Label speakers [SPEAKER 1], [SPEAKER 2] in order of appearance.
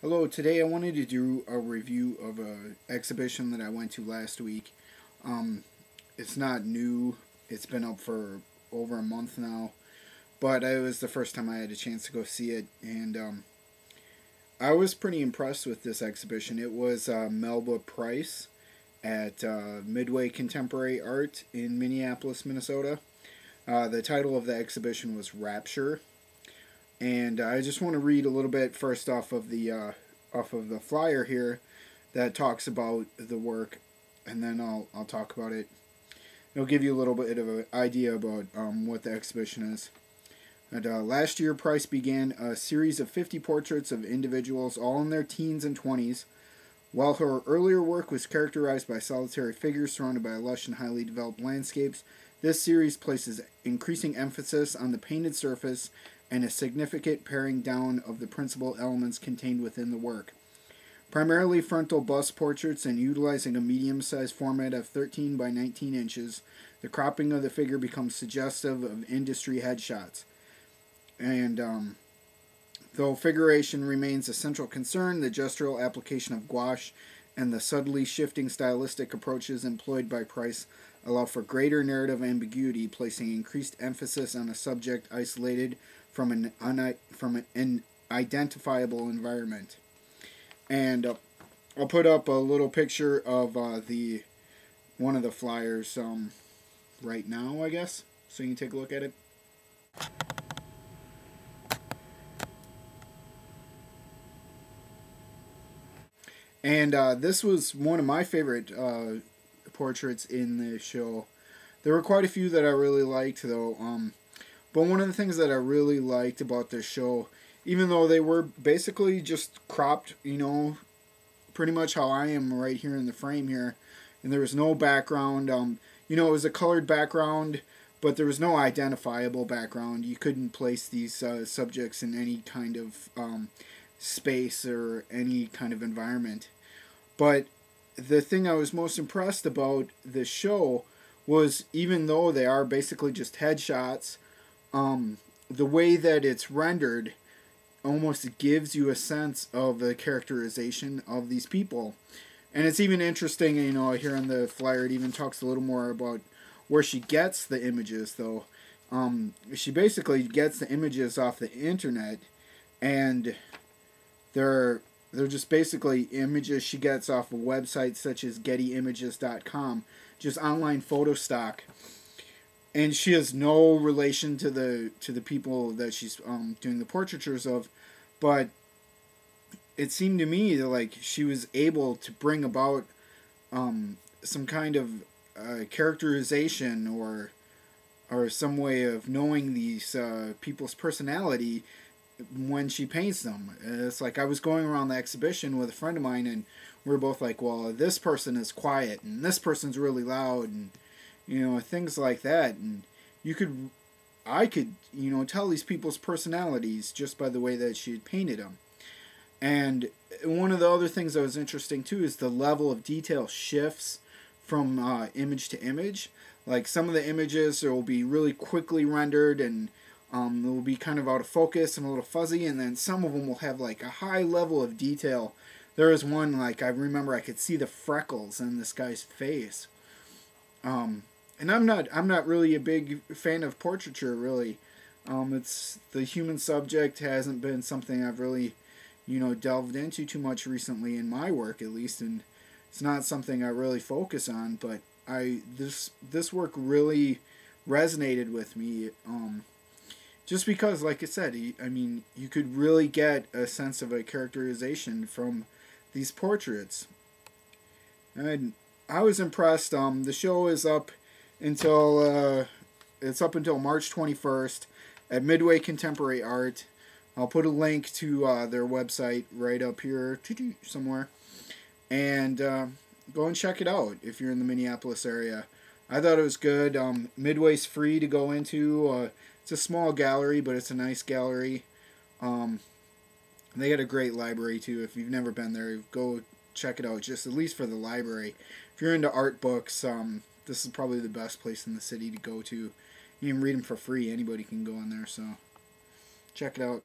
[SPEAKER 1] Hello, today I wanted to do a review of an exhibition that I went to last week. Um, it's not new, it's been up for over a month now, but it was the first time I had a chance to go see it, and I was pretty impressed with this exhibition. It was Melba Price at Midway Contemporary Art in Minneapolis, Minnesota. The title of the exhibition was Rapture, and I just want to read a little bit first off of the flyer here that talks about the work, and then I'll talk about it. It'll give you a little bit of an idea about what the exhibition is. And, last year, Price began a series of 50 portraits of individuals, all in their teens and 20s. While her earlier work was characterized by solitary figures surrounded by lush and highly developed landscapes, this series places increasing emphasis on the painted surface and a significant paring down of the principal elements contained within the work. Primarily frontal bust portraits and utilizing a medium-sized format of 13 by 19 inches, the cropping of the figure becomes suggestive of industry headshots. And though figuration remains a central concern, the gestural application of gouache and the subtly shifting stylistic approaches employed by Price allow for greater narrative ambiguity, placing increased emphasis on a subject isolated from an identifiable environment. And I'll put up a little picture of the one of the flyers right now, I guess, so you can take a look at it. And this was one of my favorite portraits in the show. There were quite a few that I really liked, though. But one of the things that I really liked about this show, even though they were basically just cropped, pretty much how I am right here in the frame here, and there was no background. It was a colored background, but there was no identifiable background. You couldn't place these subjects in any kind of space or any kind of environment. But the thing I was most impressed about the show was, even though they are basically just headshots, the way that it's rendered almost gives you a sense of the characterization of these people. And it's even interesting, here on the flyer, it even talks a little more about where she gets the images, though. She basically gets the images off the internet, and they're just basically images she gets off of websites such as gettyimages.com, just online photo stock. And she has no relation to the people that she's doing the portraitures of, but it seemed to me that, like, she was able to bring about some kind of characterization or some way of knowing these people's personality when she paints them. It's like I was going around the exhibition with a friend of mine, and we were both like, well, this person is quiet and this person's really loud, and things like that. And I could tell these people's personalities just by the way that she had painted them. And one of the other things that was interesting too is the level of detail shifts from image to image. Like, some of the images will be really quickly rendered, and it will be kind of out of focus and a little fuzzy, and then some of them will have like a high level of detail. There was one, like, I remember I could see the freckles in this guy's face. And I'm not really a big fan of portraiture, really. It's the human subject hasn't been something I've really, delved into too much recently in my work, at least, and it's not something I really focus on. But this work really resonated with me, just because, like I said, you could really get a sense of a characterization from these portraits, and I was impressed. The show is up until March 21st at Midway Contemporary Art. I'll put a link to their website right up here somewhere, and go and check it out if you're in the Minneapolis area. I thought it was good. Midway's free to go into. It's a small gallery, but it's a nice gallery. They got a great library too. If you've never been there, go check it out, just at least for the library. If you're into art books, this is probably the best place in the city to go to. You can read them for free. Anybody can go in there, so check it out.